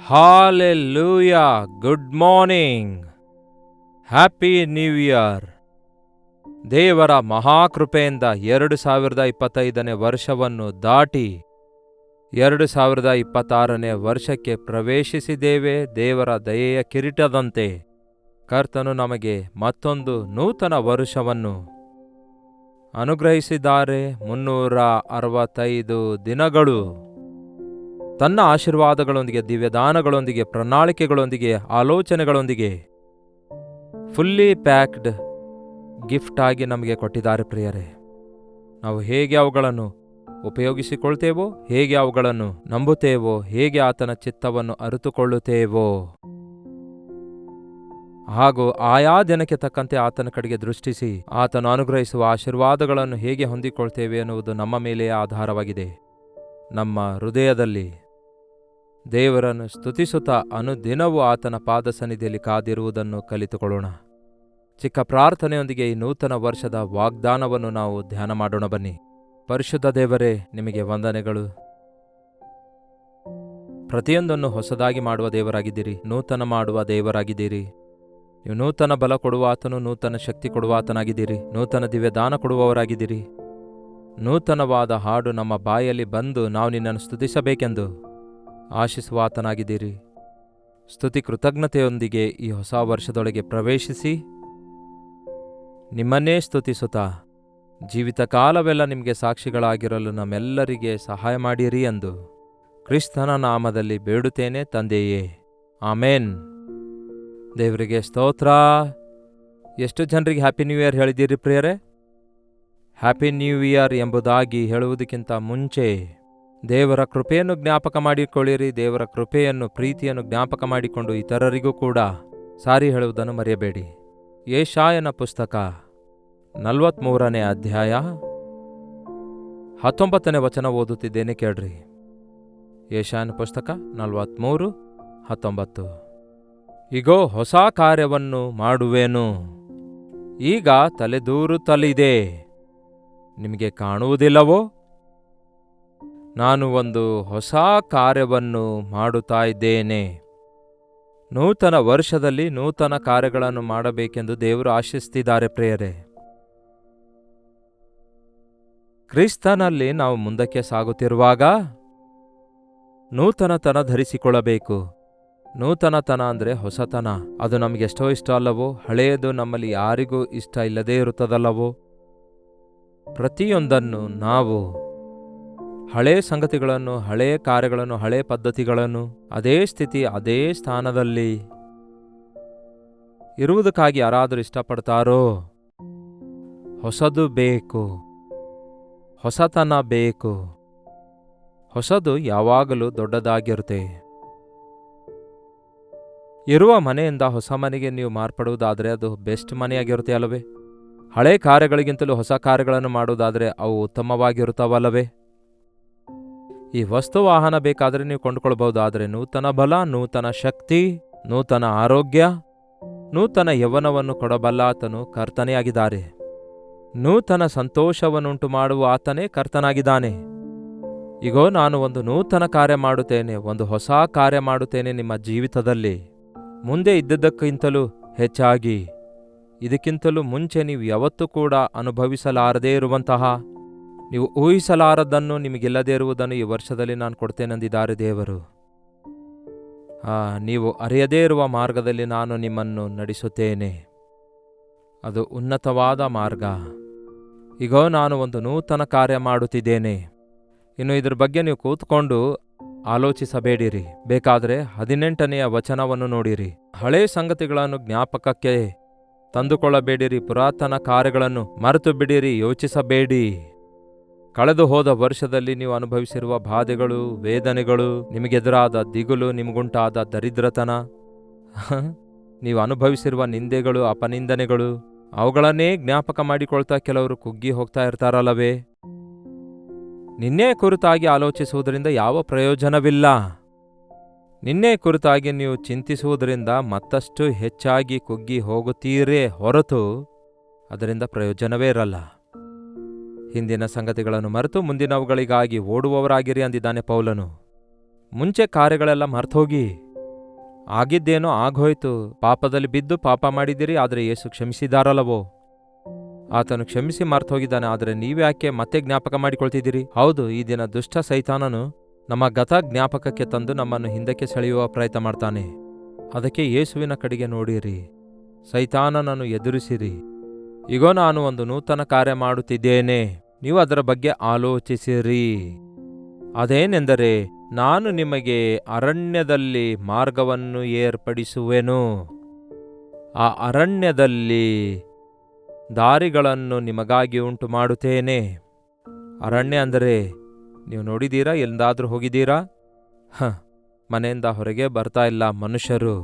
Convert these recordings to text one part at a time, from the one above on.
Hallelujah, good morning, happy new year. ದೇವರ ಮಹಾಕೃಪೆಯಿಂದ 2025ನೇ ವರ್ಷವನ್ನು ದಾಟಿ 2026ನೇ ವರ್ಷಕ್ಕೆ ಪ್ರವೇಶಿಸಿದ್ದೇವೆ. ದೇವರ ದಯೆಯ ಕಿರೀಟದಂತೆ ಕರ್ತನು ನಮಗೆ ಮತ್ತೊಂದು ನೂತನ ವರುಷವನ್ನು ಅನುಗ್ರಹಿಸಿದ್ದಾರೆ. 365 ದಿನಗಳು ತನ್ನ ಆಶೀರ್ವಾದಗಳೊಂದಿಗೆ, ದಿವ್ಯದಾನಗಳೊಂದಿಗೆ, ಪ್ರಣಾಳಿಕೆಗಳೊಂದಿಗೆ, ಆಲೋಚನೆಗಳೊಂದಿಗೆ ಫುಲ್ಲಿ ಪ್ಯಾಕ್ಡ್ ಗಿಫ್ಟ್ ಆಗಿ ನಮಗೆ ಕೊಟ್ಟಿದ್ದಾರೆ ಪ್ರಿಯರೇ. ನಾವು ಹೇಗೆ ಅವುಗಳನ್ನು ಉಪಯೋಗಿಸಿಕೊಳ್ತೇವೋ, ಹೇಗೆ ಅವುಗಳನ್ನು ನಂಬುತ್ತೇವೋ, ಹೇಗೆ ಆತನ ಚಿತ್ತವನ್ನು ಅರಿತುಕೊಳ್ಳುತ್ತೇವೋ, ಹಾಗೂ ಆಯಾ ದಿನಕ್ಕೆ ತಕ್ಕಂತೆ ಆತನ ಕಡೆಗೆ ದೃಷ್ಟಿಸಿ ಆತನು ಅನುಗ್ರಹಿಸುವ ಆಶೀರ್ವಾದಗಳನ್ನು ಹೇಗೆ ಹೊಂದಿಕೊಳ್ತೇವೆ ಎನ್ನುವುದು ನಮ್ಮ ಮೇಲೆಯೇ ಆಧಾರವಾಗಿದೆ. ನಮ್ಮ ಹೃದಯದಲ್ಲಿ ದೇವರನ್ನು ಸ್ತುತಿಸುತ್ತಾ ಅನುದಿನವೂ ಆತನ ಪಾದ ಸನ್ನಿಧಿಯಲ್ಲಿ ಕಾದಿರುವುದನ್ನು ಕಲಿತುಕೊಳ್ಳೋಣ. ಚಿಕ್ಕ ಪ್ರಾರ್ಥನೆಯೊಂದಿಗೆ ಈ ನೂತನ ವರ್ಷದ ವಾಗ್ದಾನವನ್ನು ನಾವು ಧ್ಯಾನ ಮಾಡೋಣ ಬನ್ನಿ. ಪರಿಶುದ್ಧ ದೇವರೇ, ನಿಮಗೆ ವಂದನೆಗಳು. ಪ್ರತಿಯೊಂದನ್ನು ಹೊಸದಾಗಿ ಮಾಡುವ ದೇವರಾಗಿದ್ದೀರಿ, ನೂತನ ಮಾಡುವ ದೇವರಾಗಿದ್ದೀರಿ. ನೀವು ನೂತನ ಬಲ ಕೊಡುವ ಆತನು, ನೂತನ ಶಕ್ತಿ ಕೊಡುವ ಆತನಾಗಿದ್ದೀರಿ, ನೂತನ ದಿವ್ಯದಾನ ಕೊಡುವವರಾಗಿದ್ದೀರಿ. ನೂತನವಾದ ಹಾಡು ನಮ್ಮ ಬಾಯಲ್ಲಿ ಬಂದು ನಾವು ನಿನ್ನನ್ನು ಸ್ತುತಿಸಬೇಕೆಂದು ಆಶಿಸುವ ಆತನಾಗಿದ್ದೀರಿ. ಸ್ತುತಿ ಕೃತಜ್ಞತೆಯೊಂದಿಗೆ ಈ ಹೊಸ ವರ್ಷದೊಳಗೆ ಪ್ರವೇಶಿಸಿ ನಿಮ್ಮನ್ನೇ ಸ್ತುತಿಸುತ್ತಾ ಜೀವಿತ ಕಾಲವೆಲ್ಲ ನಿಮಗೆ ಸಾಕ್ಷಿಗಳಾಗಿರಲು ನಮ್ಮೆಲ್ಲರಿಗೆ ಸಹಾಯ ಮಾಡಿರಿ ಎಂದು ಕ್ರಿಸ್ತನ ನಾಮದಲ್ಲಿ ಬೇಡುತ್ತೇನೆ ತಂದೆಯೇ, ಆಮೇನ್. ದೇವರಿಗೆ ಸ್ತೋತ್ರ. ಎಷ್ಟು ಜನರಿಗೆ ಹ್ಯಾಪಿ ನ್ಯೂ ಇಯರ್ ಹೇಳಿದ್ದೀರಿ ಪ್ರಿಯರೇ? ಹ್ಯಾಪಿ ನ್ಯೂ ಇಯರ್ ಎಂಬುದಾಗಿ ಹೇಳುವುದಕ್ಕಿಂತ ಮುಂಚೆ ದೇವರ ಕೃಪೆಯನ್ನು ಜ್ಞಾಪಕ ಮಾಡಿಕೊಳ್ಳಿರಿ. ದೇವರ ಕೃಪೆಯನ್ನು, ಪ್ರೀತಿಯನ್ನು ಜ್ಞಾಪಕ ಮಾಡಿಕೊಂಡು ಇತರರಿಗೂ ಕೂಡ ಸಾರಿ ಹೇಳುವುದನ್ನು ಮರೆಯಬೇಡಿ. ಯೆಶಾಯನ ಪುಸ್ತಕ 43ನೇ ಅಧ್ಯಾಯ 19ನೇ ವಚನ ಓದುತ್ತಿದ್ದೇನೆ, ಕೇಳ್ರಿ. ಯೆಶಾಯನ ಪುಸ್ತಕ 43:19. ಇಗೋ, ಹೊಸ ಕಾರ್ಯವನ್ನು ಮಾಡುವೆನು, ಈಗ ತಲೆದೂರುತ್ತಲಿದೆ, ನಿಮಗೆ ಕಾಣುವುದಿಲ್ಲವೋ? ನಾನು ಒಂದು ಹೊಸ ಕಾರ್ಯವನ್ನು ಮಾಡುತ್ತಾ ಇದ್ದೇನೆ. ನೂತನ ವರ್ಷದಲ್ಲಿ ನೂತನ ಕಾರ್ಯಗಳನ್ನು ಮಾಡಬೇಕೆಂದು ದೇವರು ಆಶಿಸುತ್ತಿದ್ದಾರೆ ಪ್ರಿಯರೇ. ಕ್ರಿಸ್ತನಲ್ಲಿ ನಾವು ಮುಂದಕ್ಕೆ ಸಾಗುತ್ತಿರುವಾಗ ನೂತನತನ ಧರಿಸಿಕೊಳ್ಳಬೇಕು. ನೂತನತನ ಅಂದರೆ ಹೊಸತನ. ಅದು ನಮಗೆಷ್ಟೋ ಇಷ್ಟ ಅಲ್ಲವೋ? ಹಳೆಯದು ನಮ್ಮಲ್ಲಿ ಯಾರಿಗೂ ಇಷ್ಟ ಇಲ್ಲದೇ ಇರುತ್ತದಲ್ಲವೋ? ಪ್ರತಿಯೊಂದನ್ನು ನಾವು ಹಳೇ ಸಂಗತಿಗಳನ್ನು, ಹಳೆಯ ಕಾರ್ಯಗಳನ್ನು, ಹಳೆಯ ಪದ್ಧತಿಗಳನ್ನು ಅದೇ ಸ್ಥಿತಿ, ಅದೇ ಸ್ಥಾನದಲ್ಲಿ ಇರುವುದಕ್ಕಾಗಿ ಯಾರಾದರೂ ಇಷ್ಟಪಡ್ತಾರೋ? ಹೊಸದು ಬೇಕು, ಹೊಸತನ ಬೇಕು. ಹೊಸದು ಯಾವಾಗಲೂ ದೊಡ್ಡದಾಗಿರುತ್ತೆ. ಇರುವ ಮನೆಯಿಂದ ಹೊಸ ಮನೆಗೆ ನೀವು ಮಾರ್ಪಡುವುದಾದರೆ ಅದು ಬೆಸ್ಟ್ ಮನೆಯಾಗಿರುತ್ತೆ ಅಲ್ಲವೇ? ಹಳೆ ಕಾರ್ಯಗಳಿಗಿಂತಲೂ ಹೊಸ ಕಾರ್ಯಗಳನ್ನು ಮಾಡುವುದಾದರೆ ಅವು ಉತ್ತಮವಾಗಿರುತ್ತವಲ್ಲವೇ? ಈ ವಸ್ತು ವಾಹನ ಬೇಕಾದರೆ ನೀವು ಕೊಂಡುಕೊಳ್ಬಹುದಾದರೆ ನೂತನ ಬಲ, ನೂತನ ಶಕ್ತಿ, ನೂತನ ಆರೋಗ್ಯ, ನೂತನ ಯೌವನವನ್ನು ಕೊಡಬಲ್ಲ ಆತನು ಕರ್ತನೇ ಆಗಿದ್ದಾರೆ. ನೂತನ ಸಂತೋಷವನ್ನುಂಟು ಮಾಡುವ ಆತನೇ ಕರ್ತನಾಗಿದ್ದಾನೆ. ಈಗೋ, ನಾನು ಒಂದು ನೂತನ ಕಾರ್ಯ ಮಾಡುತ್ತೇನೆ, ಒಂದು ಹೊಸ ಕಾರ್ಯ ಮಾಡುತ್ತೇನೆ ನಿಮ್ಮ ಜೀವಿತದಲ್ಲಿ. ಮುಂದೆ ಇದ್ದದ್ದಕ್ಕಿಂತಲೂ ಹೆಚ್ಚಾಗಿ, ಇದಕ್ಕಿಂತಲೂ ಮುಂಚೆ ನೀವು ಯಾವತ್ತೂ ಕೂಡ ಅನುಭವಿಸಲಾರದೇ ಇರುವಂತಹ, ನೀವು ಊಹಿಸಲಾರದನ್ನು, ನಿಮಗಿಲ್ಲದೇ ಇರುವುದನ್ನು ಈ ವರ್ಷದಲ್ಲಿ ನಾನು ಕೊಡ್ತೇನೆಂದಿದ್ದಾರೆ ದೇವರು. ನೀವು ಅರಿಯದೇ ಇರುವ ಮಾರ್ಗದಲ್ಲಿ ನಾನು ನಿಮ್ಮನ್ನು ನಡೆಸುತ್ತೇನೆ. ಅದು ಉನ್ನತವಾದ ಮಾರ್ಗ. ಈಗೋ, ನಾನು ಒಂದು ನೂತನ ಕಾರ್ಯ ಮಾಡುತ್ತಿದ್ದೇನೆ. ಇನ್ನು ಇದ್ರ ಬಗ್ಗೆ ನೀವು ಕೂತ್ಕೊಂಡು ಆಲೋಚಿಸಬೇಡಿರಿ. ಬೇಕಾದರೆ 18ನೇ ವಚನವನ್ನು ನೋಡಿರಿ. ಹಳೇ ಸಂಗತಿಗಳನ್ನು ಜ್ಞಾಪಕಕ್ಕೆ ತಂದುಕೊಳ್ಳಬೇಡಿರಿ, ಪುರಾತನ ಕಾರ್ಯಗಳನ್ನು ಮರೆತು ಬಿಡಿರಿ, ಯೋಚಿಸಬೇಡಿ. ಕಳೆದು ಹೋದ ವರ್ಷದಲ್ಲಿ ನೀವು ಅನುಭವಿಸಿರುವ ಬಾಧೆಗಳು, ವೇದನೆಗಳು, ನಿಮಗೆದುರಾದ ದಿಗುಲು, ನಿಮಗುಂಟಾದ ದರಿದ್ರತನ, ನೀವು ಅನುಭವಿಸಿರುವ ನಿಂದೆಗಳು, ಅಪನಿಂದನೆಗಳು, ಅವುಗಳನ್ನೇ ಜ್ಞಾಪಕ ಮಾಡಿಕೊಳ್ತಾ ಕೆಲವರು ಕುಗ್ಗಿ ಹೋಗ್ತಾ ಇರ್ತಾರಲ್ಲವೇ? ನಿನ್ನೆ ಕುರಿತಾಗಿ ಆಲೋಚಿಸುವುದರಿಂದ ಯಾವ ಪ್ರಯೋಜನವಿಲ್ಲ. ನಿನ್ನೆ ಕುರಿತಾಗಿ ನೀವು ಚಿಂತಿಸುವುದರಿಂದ ಮತ್ತಷ್ಟು ಹೆಚ್ಚಾಗಿ ಕುಗ್ಗಿ ಹೋಗುತ್ತೀರೇ ಹೊರತು ಅದರಿಂದ ಪ್ರಯೋಜನವೇ ಇರಲ್ಲ. ಹಿಂದಿನ ಸಂಗತಿಗಳನ್ನು ಮರೆತು ಮುಂದಿನವುಗಳಿಗಾಗಿ ಓಡುವವರಾಗಿರಿ ಅಂದಿದ್ದಾನೆ ಪೌಲನು. ಮುಂಚೆ ಕಾರ್ಯಗಳೆಲ್ಲ ಮರ್ತೋಗಿ ಆಗಿದ್ದೇನೋ ಆಗೋಯ್ತು. ಪಾಪದಲ್ಲಿ ಬಿದ್ದು ಪಾಪ ಮಾಡಿದಿರಿ, ಆದರೆ ಯೇಸು ಕ್ಷಮಿಸಿದಾರಲ್ಲವೋ? ಆತನು ಕ್ಷಮಿಸಿ ಮರ್ತೋಗಿದ್ದಾನೆ, ಆದರೆ ನೀವ್ಯಾಕೆ ಮತ್ತೆ ಜ್ಞಾಪಕ ಮಾಡಿಕೊಳ್ತಿದ್ದೀರಿ? ಹೌದು, ಈ ದಿನ ದುಷ್ಟ ಸೈತಾನನು ನಮ್ಮ ಗತ ಜ್ಞಾಪಕಕ್ಕೆ ತಂದು ನಮ್ಮನ್ನು ಹಿಂದಕ್ಕೆ ಸೆಳೆಯುವ ಪ್ರಯತ್ನ ಮಾಡ್ತಾನೆ. ಅದಕ್ಕೆ ಯೇಸುವಿನ ಕಡೆಗೆ ನೋಡಿರಿ, ಸೈತಾನನನ್ನು ಎದುರಿಸಿರಿ. ಈಗೋ ನಾನು ಒಂದು ನೂತನ ಕಾರ್ಯ ಮಾಡುತ್ತಿದ್ದೇನೆ, ನೀವು ಅದರ ಬಗ್ಗೆ ಆಲೋಚಿಸಿರಿ. ಅದೇನೆಂದರೆ, ನಾನು ನಿಮಗೆ ಅರಣ್ಯದಲ್ಲಿ ಮಾರ್ಗವನ್ನು ಏರ್ಪಡಿಸುವೆನು. ಆ ಅರಣ್ಯದಲ್ಲಿ ದಾರಿಗಳನ್ನು ನಿಮಗಾಗಿ ಉಂಟು ಮಾಡುತ್ತೇನೆ. ಅರಣ್ಯ ಅಂದರೆ ನೀವು ನೋಡಿದ್ದೀರಾ? ಎಂದಾದ್ರೂ ಹೋಗಿದ್ದೀರಾ? ಮನೆಯಿಂದ ಹೊರಗೆ ಬರ್ತಾ ಇಲ್ಲ ಮನುಷ್ಯರು.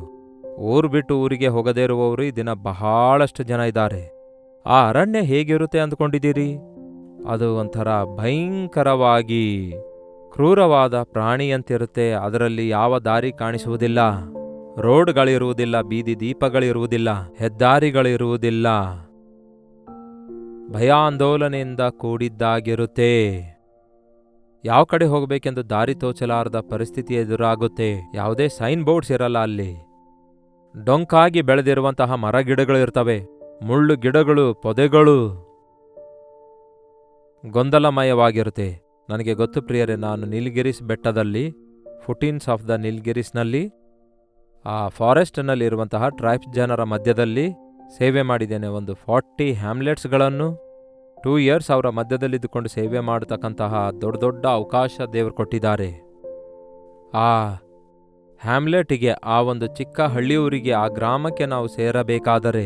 ಊರು ಬಿಟ್ಟು ಊರಿಗೆ ಹೋಗದೇ ಇರುವವರು ಈ ದಿನ ಬಹಳಷ್ಟು ಜನ ಇದ್ದಾರೆ. ಆ ಅರಣ್ಯ ಹೇಗಿರುತ್ತೆ ಅಂದ್ಕೊಂಡಿದ್ದೀರಿ? ಅದು ಒಂಥರ ಭಯಂಕರವಾಗಿ ಕ್ರೂರವಾದ ಪ್ರಾಣಿಯಂತಿರುತ್ತೆ. ಅದರಲ್ಲಿ ಯಾವ ದಾರಿ ಕಾಣಿಸುವುದಿಲ್ಲ, ರೋಡ್ಗಳಿರುವುದಿಲ್ಲ, ಬೀದಿ ದೀಪಗಳಿರುವುದಿಲ್ಲ, ಹೆದ್ದಾರಿಗಳಿರುವುದಿಲ್ಲ. ಭಯಾಂದೋಲನೆಯಿಂದ ಕೂಡಿದ್ದಾಗಿರುತ್ತೆ. ಯಾವ ಕಡೆ ಹೋಗಬೇಕೆಂದು ದಾರಿ ತೋಚಲಾರದ ಪರಿಸ್ಥಿತಿ ಎದುರಾಗುತ್ತೆ. ಯಾವುದೇ ಸೈನ್ ಬೋರ್ಡ್ಸ್ ಇರಲ್ಲ ಅಲ್ಲಿ. ಡೊಂಕಾಗಿ ಬೆಳೆದಿರುವಂತಹ ಮರಗಿಡಗಳಿರ್ತವೆ, ಮುಳ್ಳು ಗಿಡಗಳು, ಪೊದೆಗಳು, ಗೊಂದಲಮಯವಾಗಿರುತ್ತೆ. ನನಗೆ ಗೊತ್ತು ಪ್ರಿಯರೇ, ನಾನು ನೀಲ್ಗಿರಿಸ್ ಬೆಟ್ಟದಲ್ಲಿ, ಫುಟೀನ್ಸ್ ಆಫ್ ದ ನೀಲ್ಗಿರಿಸ್ನಲ್ಲಿ, ಆ ಫಾರೆಸ್ಟ್ನಲ್ಲಿ ಇರುವಂತಹ ಟ್ರೈಬ್ಸ್ ಜನರ ಮಧ್ಯದಲ್ಲಿ ಸೇವೆ ಮಾಡಿದ್ದೇನೆ. ಒಂದು 40 ಹ್ಯಾಮ್ಲೆಟ್ಸ್ಗಳನ್ನು 2 ಇಯರ್ಸ್ ಅವರ ಮಧ್ಯದಲ್ಲಿದ್ದುಕೊಂಡು ಸೇವೆ ಮಾಡತಕ್ಕಂತಹ ದೊಡ್ಡ ದೊಡ್ಡ ಅವಕಾಶ ದೇವರು ಕೊಟ್ಟಿದ್ದಾರೆ. ಆ ಹ್ಯಾಮ್ಲೆಟಿಗೆ, ಆ ಒಂದು ಚಿಕ್ಕ ಹಳ್ಳಿಯೂರಿಗೆ, ಆ ಗ್ರಾಮಕ್ಕೆ ನಾವು ಸೇರಬೇಕಾದರೆ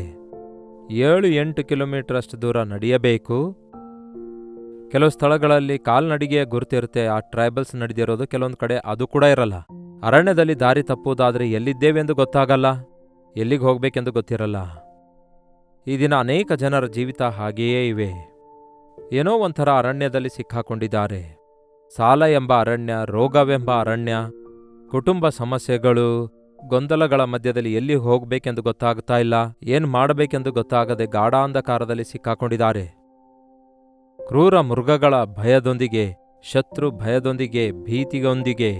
7-8 ಕಿಲೋಮೀಟರ್ ಅಷ್ಟು ದೂರ ನಡೆಯಬೇಕು. ಕೆಲವು ಸ್ಥಳಗಳಲ್ಲಿ ಕಾಲ್ನಡಿಗೆಯ ಗುರುತಿರುತ್ತೆ, ಆ ಟ್ರೈಬಲ್ಸ್ ನಡೆದಿರೋದು. ಕೆಲವೊಂದು ಕಡೆ ಅದು ಕೂಡ ಇರಲ್ಲ. ಅರಣ್ಯದಲ್ಲಿ ದಾರಿ ತಪ್ಪುವುದಾದರೆ ಎಲ್ಲಿದ್ದೇವೆಂದು ಗೊತ್ತಾಗಲ್ಲ, ಎಲ್ಲಿಗೆ ಹೋಗಬೇಕೆಂದು ಗೊತ್ತಿರಲ್ಲ. ಈ ದಿನ ಅನೇಕ ಜನರ ಜೀವಿತ ಹಾಗೆಯೇ ಇವೆ. ಏನೋ ಒಂಥರ ಅರಣ್ಯದಲ್ಲಿ ಸಿಕ್ಕಾಕೊಂಡಿದ್ದಾರೆ. ಸಾಲ ಎಂಬ ಅರಣ್ಯ, ರೋಗವೆಂಬ ಅರಣ್ಯ, ಕುಟುಂಬ ಸಮಸ್ಯೆಗಳು, ಗೊಂದಲಗಳ ಮಧ್ಯದಲ್ಲಿ ಎಲ್ಲಿ ಹೋಗಬೇಕೆಂದು ಗೊತ್ತಾಗ್ತಾ ಇಲ್ಲ, ಏನು ಮಾಡಬೇಕೆಂದು ಗೊತ್ತಾಗದೆ ಗಾಢಾಂಧಕಾರದಲ್ಲಿ ಸಿಕ್ಕಾಕೊಂಡಿದ್ದಾರೆ. ಕ್ರೂರ ಮೃಗಗಳ ಭಯದೊಂದಿಗೆ, ಶತ್ರು ಭಯದೊಂದಿಗೆ, ಭೀತಿಯೊಂದಿಗೆ.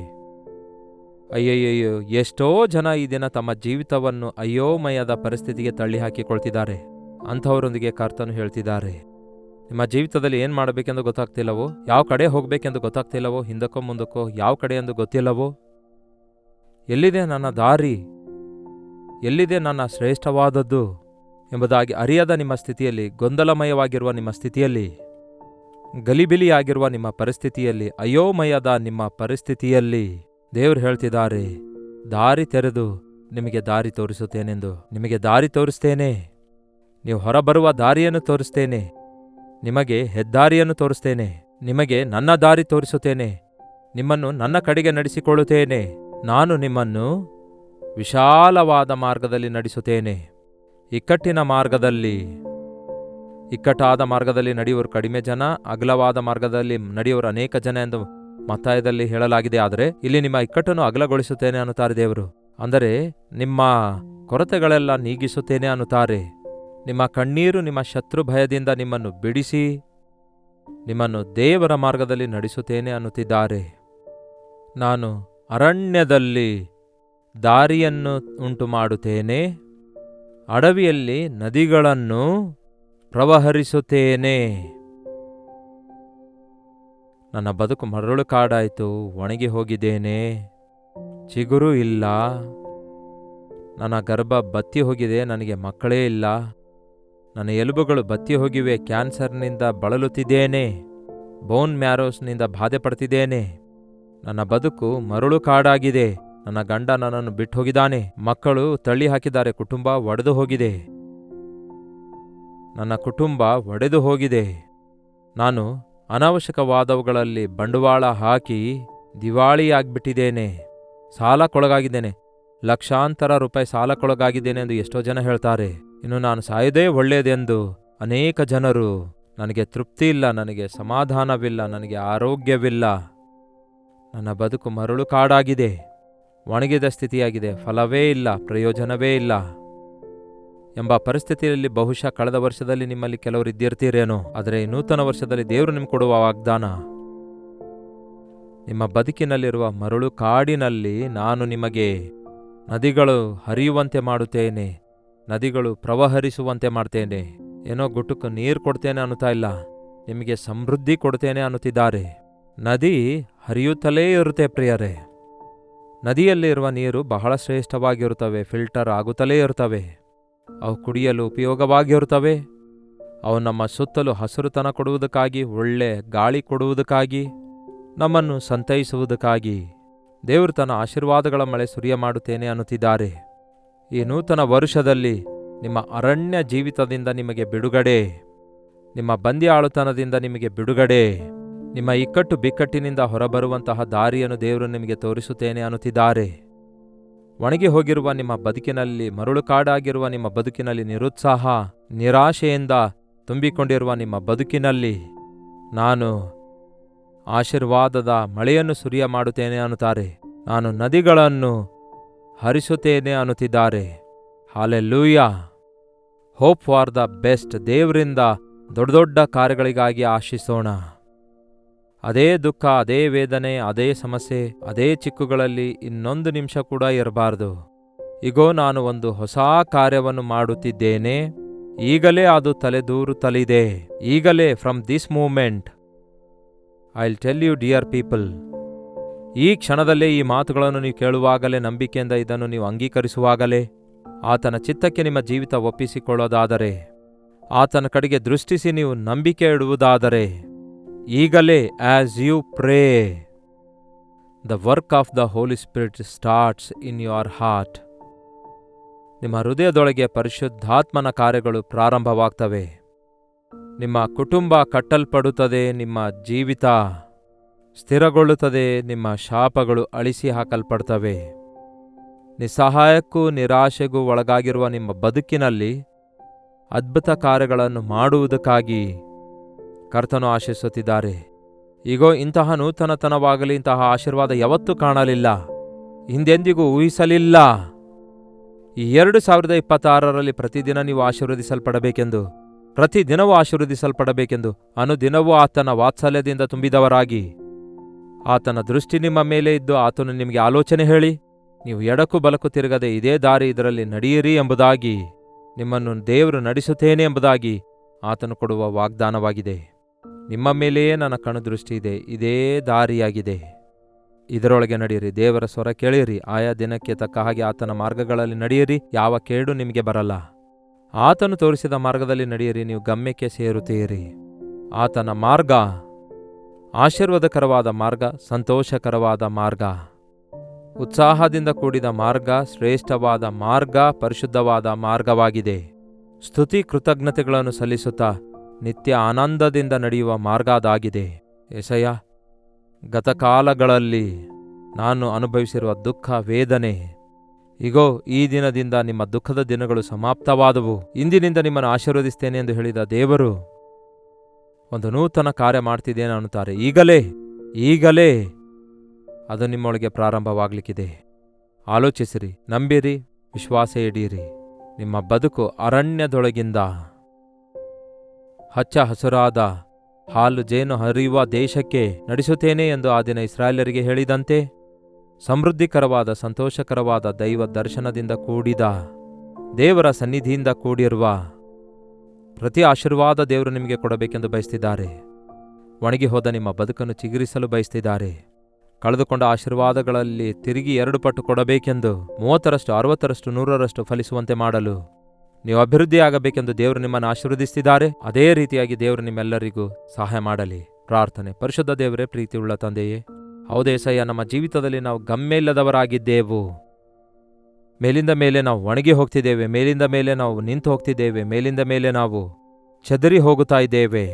ಅಯ್ಯಯ್ಯಯ್ಯೋ, ಎಷ್ಟೋ ಜನ ಈ ದಿನ ತಮ್ಮ ಜೀವಿತವನ್ನು ಅಯೋಮಯದ ಪರಿಸ್ಥಿತಿಗೆ ತಳ್ಳಿ ಹಾಕಿಕೊಳ್ತಿದ್ದಾರೆ. ಅಂಥವರೊಂದಿಗೆ ಕರ್ತನು ಹೇಳ್ತಿದ್ದಾರೆ, ನಿಮ್ಮ ಜೀವಿತದಲ್ಲಿ ಏನು ಮಾಡಬೇಕೆಂದು ಗೊತ್ತಾಗ್ತಿಲ್ಲವೋ, ಯಾವ ಕಡೆ ಹೋಗಬೇಕೆಂದು ಗೊತ್ತಾಗ್ತಿಲ್ಲವೋ, ಹಿಂದಕ್ಕೋ ಮುಂದಕ್ಕೋ ಯಾವ ಕಡೆ ಎಂದು ಗೊತ್ತಿಲ್ಲವೋ, ಎಲ್ಲಿದೆ ನನ್ನ ದಾರಿ, ಎಲ್ಲಿದೆ ನನ್ನ ಶ್ರೇಷ್ಠವಾದದ್ದು ಎಂಬುದಾಗಿ ಅರಿಯದ ನಿಮ್ಮ ಸ್ಥಿತಿಯಲ್ಲಿ, ಗೊಂದಲಮಯವಾಗಿರುವ ನಿಮ್ಮ ಸ್ಥಿತಿಯಲ್ಲಿ, ಗಲಿಬಿಲಿಯಾಗಿರುವ ನಿಮ್ಮ ಪರಿಸ್ಥಿತಿಯಲ್ಲಿ, ಅಯೋಮಯದ ನಿಮ್ಮ ಪರಿಸ್ಥಿತಿಯಲ್ಲಿ ದೇವರು ಹೇಳ್ತಿದ್ದಾರೆ, ದಾರಿ ತೆರೆದು ನಿಮಗೆ ದಾರಿ ತೋರಿಸುತ್ತೇನೆಂದು. ನಿಮಗೆ ದಾರಿ ತೋರಿಸ್ತೇನೆ, ನೀವು ಹೊರಬರುವ ದಾರಿಯನ್ನು ತೋರಿಸ್ತೇನೆ, ನಿಮಗೆ ಹೆದ್ದಾರಿಯನ್ನು ತೋರಿಸ್ತೇನೆ, ನಿಮಗೆ ನನ್ನ ದಾರಿ ತೋರಿಸುತ್ತೇನೆ, ನಿಮ್ಮನ್ನು ನನ್ನ ಕಡೆಗೆ ನಡೆಸಿಕೊಳ್ಳುತ್ತೇನೆ. ನಾನು ನಿಮ್ಮನ್ನು ವಿಶಾಲವಾದ ಮಾರ್ಗದಲ್ಲಿ ನಡೆಸುತ್ತೇನೆ. ಇಕ್ಕಟ್ಟಿನ ಮಾರ್ಗದಲ್ಲಿ, ಇಕ್ಕಟ್ಟಾದ ಮಾರ್ಗದಲ್ಲಿ ನಡೆಯುವರು ಕಡಿಮೆ ಜನ, ಅಗಲವಾದ ಮಾರ್ಗದಲ್ಲಿ ನಡೆಯುವರು ಅನೇಕ ಜನ ಎಂದು ಮತ್ತಾಯದಲ್ಲಿ ಹೇಳಲಾಗಿದೆ. ಆದರೆ ಇಲ್ಲಿ ನಿಮ್ಮ ಇಕ್ಕಟ್ಟನ್ನು ಅಗಲಗೊಳಿಸುತ್ತೇನೆ ಅನ್ನುತ್ತಾರೆ ದೇವರು. ಅಂದರೆ ನಿಮ್ಮ ಕೊರತೆಗಳೆಲ್ಲ ನೀಗಿಸುತ್ತೇನೆ ಅನ್ನುತ್ತಾರೆ. ನಿಮ್ಮ ಕಣ್ಣೀರು, ನಿಮ್ಮ ಶತ್ರು ಭಯದಿಂದ ನಿಮ್ಮನ್ನು ಬಿಡಿಸಿ ನಿಮ್ಮನ್ನು ದೇವರ ಮಾರ್ಗದಲ್ಲಿ ನಡೆಸುತ್ತೇನೆ ಅನ್ನುತ್ತಿದ್ದಾರೆ. ನಾನು ಅರಣ್ಯದಲ್ಲಿ ದಾರಿಯನ್ನು ಉಂಟು ಮಾಡುತ್ತೇನೆ, ಅಡವಿಯಲ್ಲಿ ನದಿಗಳನ್ನು ಪ್ರವಹರಿಸುತ್ತೇನೆ. ನನ್ನ ಬದುಕು ಮರಳು ಕಾಡಾಯಿತು, ಒಣಗಿ ಹೋಗಿದ್ದೇನೆ, ಚಿಗುರು ಇಲ್ಲ, ನನ್ನ ಗರ್ಭ ಬತ್ತಿ ಹೋಗಿದೆ, ನನಗೆ ಮಕ್ಕಳೇ ಇಲ್ಲ, ನನ್ನ ಎಲುಬುಗಳು ಬತ್ತಿ ಹೋಗಿವೆ, ಕ್ಯಾನ್ಸರ್ನಿಂದ ಬಳಲುತ್ತಿದ್ದೇನೆ, ಬೋನ್ ಮ್ಯಾರೋಸ್ನಿಂದ ಬಾಧೆ ಪಡ್ತಿದ್ದೇನೆ, ನನ್ನ ಬದುಕು ಮರಳು ಕಾಡಾಗಿದೆ, ನನ್ನ ಗಂಡ ನನ್ನನ್ನು ಬಿಟ್ಟು ಹೋಗಿದ್ದಾನೆ, ಮಕ್ಕಳು ತಳ್ಳಿ ಹಾಕಿದ್ದಾರೆ, ಕುಟುಂಬ ಒಡೆದು ಹೋಗಿದೆ, ನನ್ನ ಕುಟುಂಬ ಒಡೆದು ಹೋಗಿದೆ. ನಾನು ಅನಾವಶ್ಯಕವಾದವುಗಳಲ್ಲಿ ಬಂಡವಾಳ ಹಾಕಿ ದಿವಾಳಿಯಾಗ್ಬಿಟ್ಟಿದ್ದೇನೆ, ಸಾಲಕ್ಕೊಳಗಾಗಿದ್ದೇನೆ, ಲಕ್ಷಾಂತರ ರೂಪಾಯಿ ಸಾಲಕ್ಕೊಳಗಾಗಿದ್ದೇನೆ ಎಂದು ಎಷ್ಟೋ ಜನ ಹೇಳ್ತಾರೆ. ಇನ್ನು ನಾನು ಸಾಯುವುದೇ ಒಳ್ಳೆಯದೆಂದು ಅನೇಕ ಜನರು. ನನಗೆ ತೃಪ್ತಿ ಇಲ್ಲ, ನನಗೆ ಸಮಾಧಾನವಿಲ್ಲ, ನನಗೆ ಆರೋಗ್ಯವಿಲ್ಲ, ನನ್ನ ಬದುಕು ಮರಳು ಕಾಡಾಗಿದೆ, ಒಣಗಿದ ಸ್ಥಿತಿಯಾಗಿದೆ, ಫಲವೇ ಇಲ್ಲ, ಪ್ರಯೋಜನವೇ ಇಲ್ಲ ಎಂಬ ಪರಿಸ್ಥಿತಿಯಲ್ಲಿ ಬಹುಶಃ ಕಳೆದ ವರ್ಷದಲ್ಲಿ ನಿಮ್ಮಲ್ಲಿ ಕೆಲವರು ಇದ್ದಿರ್ತೀರೇನೋ. ಆದರೆ ಈ ನೂತನ ವರ್ಷದಲ್ಲಿ ದೇವರು ನಿಮ್ಗೆ ಕೊಡುವ ವಾಗ್ದಾನ, ನಿಮ್ಮ ಬದುಕಿನಲ್ಲಿರುವ ಮರಳು ಕಾಡಿನಲ್ಲಿ ನಾನು ನಿಮಗೆ ನದಿಗಳು ಹರಿಯುವಂತೆ ಮಾಡುತ್ತೇನೆ, ನದಿಗಳು ಪ್ರವಹರಿಸುವಂತೆ ಮಾಡ್ತೇನೆ. ಏನೋ ಗುಟುಕು ನೀರು ಕೊಡ್ತೇನೆ ಅನ್ನುತ್ತಾ ಇಲ್ಲ, ನಿಮಗೆ ಸಮೃದ್ಧಿ ಕೊಡ್ತೇನೆ ಅನ್ನುತ್ತಿದ್ದಾರೆ. ನದಿ ಹರಿಯುತ್ತಲೇ ಇರುತ್ತೆ ಪ್ರಿಯರೇ. ನದಿಯಲ್ಲಿರುವ ನೀರು ಬಹಳ ಶ್ರೇಷ್ಠವಾಗಿರುತ್ತವೆ, ಫಿಲ್ಟರ್ ಆಗುತ್ತಲೇ ಇರುತ್ತವೆ. ಅವು ಕುಡಿಯಲು ಉಪಯೋಗವಾಗಿರುತ್ತವೆ. ಅವು ನಮ್ಮ ಸುತ್ತಲೂ ಹಸಿರುತನ ಕೊಡುವುದಕ್ಕಾಗಿ, ಒಳ್ಳೆ ಗಾಳಿ ಕೊಡುವುದಕ್ಕಾಗಿ, ನಮ್ಮನ್ನು ಸಂತೈಸುವುದಕ್ಕಾಗಿ ದೇವರು ತನ್ನ ಆಶೀರ್ವಾದಗಳ ಮಳೆ ಸುರಿಯ ಮಾಡುತ್ತೇನೆ ಅನ್ನುತ್ತಿದ್ದಾರೆ. ಈ ನೂತನ ವರುಷದಲ್ಲಿ ನಿಮ್ಮ ಅರಣ್ಯ ಜೀವಿತದಿಂದ ನಿಮಗೆ ಬಿಡುಗಡೆ, ನಿಮ್ಮ ಬಂದಿಯಾಳುತನದಿಂದ ನಿಮಗೆ ಬಿಡುಗಡೆ, ನಿಮ್ಮ ಇಕ್ಕಟ್ಟು ಬಿಕ್ಕಟ್ಟಿನಿಂದ ಹೊರಬರುವಂತಹ ದಾರಿಯನ್ನು ದೇವರು ನಿಮಗೆ ತೋರಿಸುತ್ತೇನೆ ಅನ್ನುತ್ತಿದ್ದಾರೆ. ಒಣಗಿ ಹೋಗಿರುವ ನಿಮ್ಮ ಬದುಕಿನಲ್ಲಿ, ಮರಳುಕಾಡಾಗಿರುವ ನಿಮ್ಮ ಬದುಕಿನಲ್ಲಿ, ನಿರುತ್ಸಾಹ ನಿರಾಶೆಯಿಂದ ತುಂಬಿಕೊಂಡಿರುವ ನಿಮ್ಮ ಬದುಕಿನಲ್ಲಿ ನಾನು ಆಶೀರ್ವಾದದ ಮಳೆಯನ್ನು ಸುರಿಯ ಮಾಡುತ್ತೇನೆ ಅನ್ನುತ್ತಾರೆ. ನಾನು ನದಿಗಳನ್ನು ಹರಿಸುತ್ತೇನೆ ಅನ್ನುತ್ತಿದ್ದಾರೆ. Hallelujah. Hope for the best. ದೇವರಿಂದ ದೊಡ್ಡ ದೊಡ್ಡ ಕಾರ್ಯಗಳಿಗಾಗಿ ಆಶಿಸೋಣ. ಅದೇ ದುಃಖ, ಅದೇ ವೇದನೆ, ಅದೇ ಸಮಸ್ಯೆ, ಅದೇ ಚಿಕ್ಕುಗಳಲ್ಲಿ ಇನ್ನೊಂದು ನಿಮಿಷ ಕೂಡ ಇರಬಾರದು. ಇಗೋ, ನಾನು ಒಂದು ಹೊಸ ಕಾರ್ಯವನ್ನು ಮಾಡುತ್ತಿದ್ದೇನೆ, ಈಗಲೇ ಅದು ತಲೆದೂರುತ್ತಲಿದೆ. ಈಗಲೇ, from this moment I will tell you dear people. ಈ ಕ್ಷಣದಲ್ಲೇ ಈ ಮಾತುಗಳನ್ನು ನೀವು ಕೇಳುವಾಗಲೇ, ನಂಬಿಕೆಯಿಂದ ಇದನ್ನು ನೀವು ಅಂಗೀಕರಿಸುವಾಗಲೇ, ಆತನ ಚಿತ್ತಕ್ಕೆ ನಿಮ್ಮ ಜೀವಿತ ಒಪ್ಪಿಸಿಕೊಳ್ಳೋದಾದರೆ, ಆತನ ಕಡೆಗೆ ದೃಷ್ಟಿಸಿ ನೀವು ನಂಬಿಕೆ ಇಡುವುದಾದರೆ, ಈಗಲೇ as you pray the work of the Holy Spirit starts in your heart. ನಿಮ್ಮ ಹೃದಯದೊಳಗೆ ಪರಿಶುದ್ಧಾತ್ಮನ ಕಾರ್ಯಗಳು ಪ್ರಾರಂಭವಾಗ್ತವೆ. ನಿಮ್ಮ ಕುಟುಂಬ ಕಟ್ಟಲ್ಪಡುತ್ತದೆ, ನಿಮ್ಮ ಜೀವಿತ ಸ್ಥಿರಗೊಳ್ಳುತ್ತದೆ, ನಿಮ್ಮ ಶಾಪಗಳು ಅಳಿಸಿ ಹಾಕಲ್ಪಡ್ತವೆ. ನಿಸ್ಸಹಾಯಕ್ಕೂ ನಿರಾಶೆಗೂ ಒಳಗಾಗಿರುವ ನಿಮ್ಮ ಬದುಕಿನಲ್ಲಿ ಅದ್ಭುತ ಕಾರ್ಯಗಳನ್ನು ಮಾಡುವುದಕ್ಕಾಗಿ ಕರ್ತನು ಆಶಿಸುತ್ತಿದ್ದಾರೆ. ಈಗೋ, ಇಂತಹ ನೂತನತನವಾಗಲಿ, ಇಂತಹ ಆಶೀರ್ವಾದ ಯಾವತ್ತೂ ಕಾಣಲಿಲ್ಲ, ಹಿಂದೆಂದಿಗೂ ಊಹಿಸಲಿಲ್ಲ. ಈ 2026ರಲ್ಲಿ ಪ್ರತಿದಿನ ನೀವು ಆಶೀರ್ವದಿಸಲ್ಪಡಬೇಕೆಂದು, ಪ್ರತಿದಿನವೂ ಆಶೀರ್ವದಿಸಲ್ಪಡಬೇಕೆಂದು, ಅನುದಿನವೂ ಆತನ ವಾತ್ಸಲ್ಯದಿಂದ ತುಂಬಿದವರಾಗಿ, ಆತನ ದೃಷ್ಟಿ ನಿಮ್ಮ ಮೇಲೆ ಇದ್ದು ಆತನು ನಿಮಗೆ ಆಲೋಚನೆ ಹೇಳಿ, ನೀವು ಎಡಕ್ಕೂ ಬಲಕ್ಕೂ ತಿರುಗದೆ ಇದೇ ದಾರಿ, ಇದರಲ್ಲಿ ನಡೆಯಿರಿ ಎಂಬುದಾಗಿ, ನಿಮ್ಮನ್ನು ದೇವರು ನಡೆಸುತ್ತೇನೆ ಎಂಬುದಾಗಿ ಆತನು ಕೊಡುವ ವಾಗ್ದಾನವಾಗಿದೆ. ನಿಮ್ಮ ಮೇಲೆಯೇ ನನ್ನ ಕಣ್ಣುದೃಷ್ಟಿ ಇದೆ, ಇದೇ ದಾರಿಯಾಗಿದೆ, ಇದರೊಳಗೆ ನಡೆಯಿರಿ. ದೇವರ ಸ್ವರ ಕೇಳಿರಿ, ಆಯಾ ದಿನಕ್ಕೆ ತಕ್ಕ ಹಾಗೆ ಆತನ ಮಾರ್ಗಗಳಲ್ಲಿ ನಡೆಯಿರಿ, ಯಾವ ಕೇಡು ನಿಮಗೆ ಬರಲ್ಲ. ಆತನು ತೋರಿಸಿದ ಮಾರ್ಗದಲ್ಲಿ ನಡೆಯಿರಿ, ನೀವು ಗಮ್ಯಕ್ಕೆ ಸೇರುತ್ತೀರಿ. ಆತನ ಮಾರ್ಗ ಆಶೀರ್ವಾದಕರವಾದ ಮಾರ್ಗ, ಸಂತೋಷಕರವಾದ ಮಾರ್ಗ, ಉತ್ಸಾಹದಿಂದ ಕೂಡಿದ ಮಾರ್ಗ, ಶ್ರೇಷ್ಠವಾದ ಮಾರ್ಗ, ಪರಿಶುದ್ಧವಾದ ಮಾರ್ಗವಾಗಿದೆ. ಸ್ತುತಿ ಕೃತಜ್ಞತೆಗಳನ್ನು ಸಲ್ಲಿಸುತ್ತಾ ನಿತ್ಯ ಆನಂದದಿಂದ ನಡೆಯುವ ಮಾರ್ಗ ಅದಾಗಿದೆ. ಯೆಶಾಯ, ಗತಕಾಲಗಳಲ್ಲಿ ನಾನು ಅನುಭವಿಸಿರುವ ದುಃಖ, ವೇದನೆ, ಇಗೋ ಈ ದಿನದಿಂದ ನಿಮ್ಮ ದುಃಖದ ದಿನಗಳು ಸಮಾಪ್ತವಾದವು, ಇಂದಿನಿಂದ ನಿಮ್ಮನ್ನು ಆಶೀರ್ವದಿಸ್ತೇನೆ ಎಂದು ಹೇಳಿದ ದೇವರು ಒಂದು ನೂತನ ಕಾರ್ಯ ಮಾಡ್ತಿದ್ದೇನೆ ಅನ್ನುತ್ತಾರೆ. ಈಗಲೇ ಅದು ನಿಮ್ಮೊಳಗೆ ಪ್ರಾರಂಭವಾಗಲಿಕ್ಕಿದೆ. ಆಲೋಚಿಸಿರಿ, ನಂಬಿರಿ, ವಿಶ್ವಾಸ ಇಡೀರಿ. ನಿಮ್ಮ ಬದುಕು ಅರಣ್ಯದೊಳಗಿಂದ ಹಚ್ಚ ಹಸುರಾದ ಹಾಲು ಜೇನು ಹರಿಯುವ ದೇಶಕ್ಕೆ ನಡೆಸುತ್ತೇನೆ ಎಂದು ಆ ದಿನ ಇಸ್ರಾಯೇಲರಿಗೆ ಹೇಳಿದಂತೆ, ಸಮೃದ್ಧಿಕರವಾದ, ಸಂತೋಷಕರವಾದ ದೈವ ದರ್ಶನದಿಂದ ಕೂಡಿದ, ದೇವರ ಸನ್ನಿಧಿಯಿಂದ ಕೂಡಿರುವ ಪ್ರತಿ ಆಶೀರ್ವಾದ ದೇವರು ನಿಮಗೆ ಕೊಡಬೇಕೆಂದು ಬಯಸ್ತಿದ್ದಾರೆ. ಒಣಗಿ ಹೋದ ನಿಮ್ಮ ಬದುಕನ್ನು ಚಿಗುರಿಸಲು ಬಯಸ್ತಿದ್ದಾರೆ. ಕಳೆದುಕೊಂಡ ಆಶೀರ್ವಾದಗಳಲ್ಲಿ ತಿರುಗಿ 2 ಪಟ್ಟು ಕೊಡಬೇಕೆಂದು, 30ರಷ್ಟು, 60ರಷ್ಟು, 100ರಷ್ಟು ಫಲಿಸುವಂತೆ ಮಾಡಲು ನೀವು ಅಭಿವೃದ್ಧಿಯಾಗಬೇಕೆಂದು ದೇವರು ನಿಮ್ಮನ್ನು ಆಶೀರ್ವದಿಸ್ತಿದ್ದಾರೆ. ಅದೇ ರೀತಿಯಾಗಿ ದೇವರು ನಿಮ್ಮೆಲ್ಲರಿಗೂ ಸಹಾಯ ಮಾಡಲಿ. ಪ್ರಾರ್ಥನೆ. ಪರಿಶುದ್ಧ ದೇವರೇ, ಪ್ರೀತಿಯುಳ್ಳ ತಂದೆಯೇ, ಹೌದೇಸಯ್ಯ, ನಮ್ಮ ಜೀವಿತದಲ್ಲಿ ನಾವು ಗಮ್ಯ ಇಲ್ಲದವರಾಗಿದ್ದೆವು. ಮೇಲಿಂದ ಮೇಲೆ ನಾವು ಒಣಗಿ ಹೋಗ್ತಿದ್ದೇವೆ, ಮೇಲಿಂದ ಮೇಲೆ ನಾವು ನಿಂತು ಹೋಗ್ತಿದ್ದೇವೆ, ಮೇಲಿಂದ ಮೇಲೆ ನಾವು ಚದರಿ ಹೋಗುತ್ತಾ ಇದ್ದೇವೆ.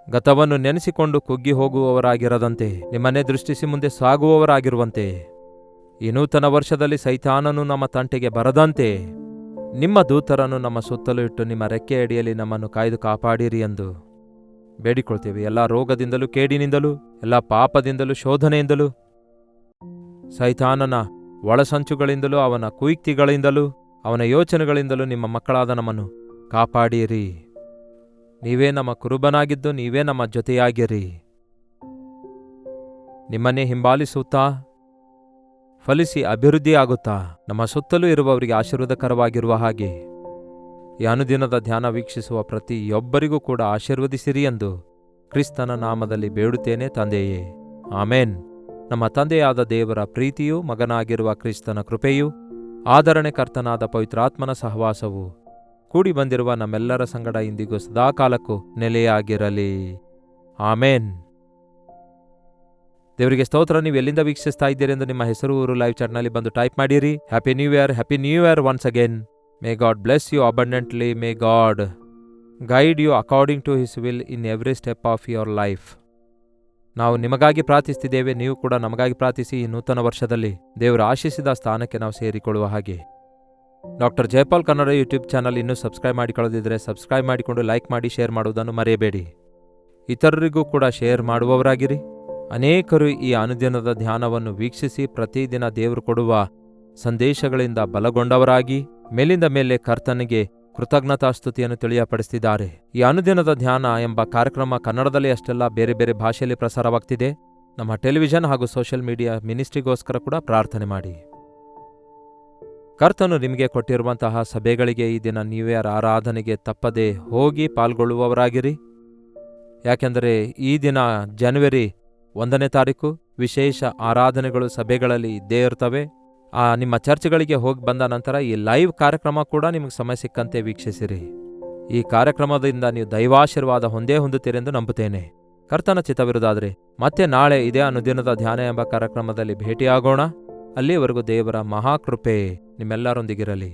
ಗತವನ್ನು ನೆನೆಸಿಕೊಂಡು ಕುಗ್ಗಿ ಹೋಗುವವರಾಗಿರದಂತೆ, ನಿಮ್ಮನ್ನೇ ದೃಷ್ಟಿಸಿ ಮುಂದೆ ಸಾಗುವವರಾಗಿರುವಂತೆ, ಈ ನೂತನ ವರ್ಷದಲ್ಲಿ ಸೈತಾನನು ನಮ್ಮ ತಂಟೆಗೆ ಬರದಂತೆ ನಿಮ್ಮ ದೂತರನ್ನು ನಮ್ಮ ಸುತ್ತಲೂ ಇಟ್ಟು ನಿಮ್ಮ ರೆಕ್ಕೆ ಅಡಿಯಲ್ಲಿ ನಮ್ಮನ್ನು ಕಾಯ್ದು ಕಾಪಾಡಿರಿ ಎಂದು ಬೇಡಿಕೊಳ್ತೇವೆ. ಎಲ್ಲ ರೋಗದಿಂದಲೂ, ಕೇಡಿನಿಂದಲೂ, ಎಲ್ಲ ಪಾಪದಿಂದಲೂ, ಶೋಧನೆಯಿಂದಲೂ, ಸೈತಾನನ ಒಳಸಂಚುಗಳಿಂದಲೂ, ಅವನ ಕುಯುಕ್ತಿಗಳಿಂದಲೂ, ಅವನ ಯೋಚನೆಗಳಿಂದಲೂ ನಿಮ್ಮ ಮಕ್ಕಳಾದ ನಮ್ಮನ್ನು ಕಾಪಾಡಿರಿ. ನೀವೇ ನಮ್ಮ ಕುರುಬನಾಗಿದ್ದು ನೀವೇ ನಮ್ಮ ಜೊತೆಯಾಗಿರಿ. ನಿಮ್ಮನ್ನೇ ಹಿಂಬಾಲಿಸುತ್ತಾ ಫಲಿಸಿ ಅಭಿವೃದ್ಧಿ ಆಗುತ್ತಾ ನಮ್ಮ ಸುತ್ತಲೂ ಇರುವವರಿಗೆ ಆಶೀರ್ವಾದಕರವಾಗಿರುವ ಹಾಗೆ ಈ ಅನುದಿನದ ಧ್ಯಾನ ವೀಕ್ಷಿಸುವ ಪ್ರತಿಯೊಬ್ಬರಿಗೂ ಕೂಡ ಆಶೀರ್ವದಿಸಿರಿ ಎಂದು ಕ್ರಿಸ್ತನ ನಾಮದಲ್ಲಿ ಬೇಡುತ್ತೇನೆ ತಂದೆಯೇ, ಆಮೇನ್. ನಮ್ಮ ತಂದೆಯಾದ ದೇವರ ಪ್ರೀತಿಯೂ ಮಗನಾಗಿರುವ ಕ್ರಿಸ್ತನ ಕೃಪೆಯೂ ಆದರಣೆಕರ್ತನಾದ ಪವಿತ್ರಾತ್ಮನ ಸಹವಾಸವು ಕೂಡಿ ಬಂದಿರುವ ನಮ್ಮೆಲ್ಲರ ಸಂಗಡ ಇಂದಿಗೂ ಸದಾಕಾಲಕ್ಕೂ ನೆಲೆಯಾಗಿರಲಿ. ಆಮೇನ್. ದೇವರಿಗೆ ಸ್ತೋತ್ರ. ನೀವು ಎಲ್ಲಿಂದ ವೀಕ್ಷಿಸ್ತಾ ಇದ್ದೀರಿ ಎಂದು ನಿಮ್ಮ ಹೆಸರು ಊರು ಲೈವ್ ಚಾಟ್ನಲ್ಲಿ ಬಂದು ಟೈಪ್ ಮಾಡಿರಿ. Happy new year once again. May God bless you abundantly. May God guide you according to His will in every step of your life. ನಾವು ನಿಮಗಾಗಿ ಪ್ರಾರ್ಥಿಸ್ತಿದ್ದೇವೆ, ನೀವು ಕೂಡ ನಮಗಾಗಿ ಪ್ರಾರ್ಥಿಸಿ. ಈ ನೂತನ ವರ್ಷದಲ್ಲಿ ದೇವರು ಆಶಿಸಿದ ಸ್ಥಾನಕ್ಕೆ ನಾವು ಸೇರಿಕೊಳ್ಳುವ ಹಾಗೆ. Doctor Jayapal Kannada YouTube channel ಇನ್ನೂ ಸಬ್ಸ್ಕ್ರೈಬ್ ಮಾಡಿಕೊಳ್ಳದಿದ್ದರೆ ಸಬ್ಸ್ಕ್ರೈಬ್ ಮಾಡಿಕೊಂಡು ಲೈಕ್ ಮಾಡಿ ಶೇರ್ ಮಾಡುವುದನ್ನು ಮರೆಯಬೇಡಿ. ಇತರರಿಗೂ ಕೂಡ ಶೇರ್ ಮಾಡುವವರಾಗಿರಿ. ಅನೇಕರು ಈ ಅನುದಿನದ ಧ್ಯಾನವನ್ನು ವೀಕ್ಷಿಸಿ ಪ್ರತಿದಿನ ದೇವರು ಕೊಡುವ ಸಂದೇಶಗಳಿಂದ ಬಲಗೊಂಡವರಾಗಿ ಮೇಲಿಂದ ಮೇಲೆ ಕರ್ತನಿಗೆ ಕೃತಜ್ಞತಾಸ್ತುತಿಯನ್ನು ತಿಳಿಯಪಡಿಸುತ್ತಿದ್ದಾರೆ. ಈ ಅನುದಿನದ ಧ್ಯಾನ ಎಂಬ ಕಾರ್ಯಕ್ರಮ ಕನ್ನಡದಲ್ಲಿ ಅಷ್ಟೆಲ್ಲ ಬೇರೆ ಬೇರೆ ಭಾಷೆಯಲ್ಲಿ ಪ್ರಸಾರವಾಗ್ತಿದೆ. ನಮ್ಮ ಟೆಲಿವಿಷನ್ ಹಾಗೂ ಸೋಷಿಯಲ್ ಮೀಡಿಯಾ ಮಿನಿಸ್ಟ್ರಿಗೋಸ್ಕರ ಕೂಡ ಪ್ರಾರ್ಥನೆ ಮಾಡಿ. ಕರ್ತನು ನಿಮಗೆ ಕೊಟ್ಟಿರುವಂತಹ ಸಭೆಗಳಿಗೆ ಈ ದಿನ ನ್ಯೂ ಇಯರ್ ಆರಾಧನೆಗೆ ತಪ್ಪದೆ ಹೋಗಿ ಪಾಲ್ಗೊಳ್ಳುವವರಾಗಿರಿ. ಯಾಕೆಂದರೆ ಈ ದಿನ ಜನವರಿ 1ನೇ ತಾರೀಕು ವಿಶೇಷ ಆರಾಧನೆಗಳು ಸಭೆಗಳಲ್ಲಿ ಇದ್ದೇ ಇರ್ತವೆ. ನಿಮ್ಮ ಚರ್ಚ್ಗಳಿಗೆ ಹೋಗಿ ಬಂದ ನಂತರ ಈ ಲೈವ್ ಕಾರ್ಯಕ್ರಮ ಕೂಡ ನಿಮಗೆ ಸಮಯ ಸಿಕ್ಕಂತೆ ವೀಕ್ಷಿಸಿರಿ. ಈ ಕಾರ್ಯಕ್ರಮದಿಂದ ನೀವು ದೈವಾಶೀರ್ವಾದ ಹೊಂದುತ್ತೀರೆಂದು ನಂಬುತ್ತೇನೆ. ಕರ್ತನ ಚಿತ್ತವಿರುವುದಾದರೆ ಮತ್ತೆ ನಾಳೆ ಇದೇ ಅನುದಿನದ ಧ್ಯಾನ ಎಂಬ ಕಾರ್ಯಕ್ರಮದಲ್ಲಿ ಭೇಟಿಯಾಗೋಣ. ಅಲ್ಲಿಯವರೆಗೂ ದೇವರ ಮಹಾಕೃಪೆ ನಿಮ್ಮೆಲ್ಲರೊಂದಿಗಿರಲಿ.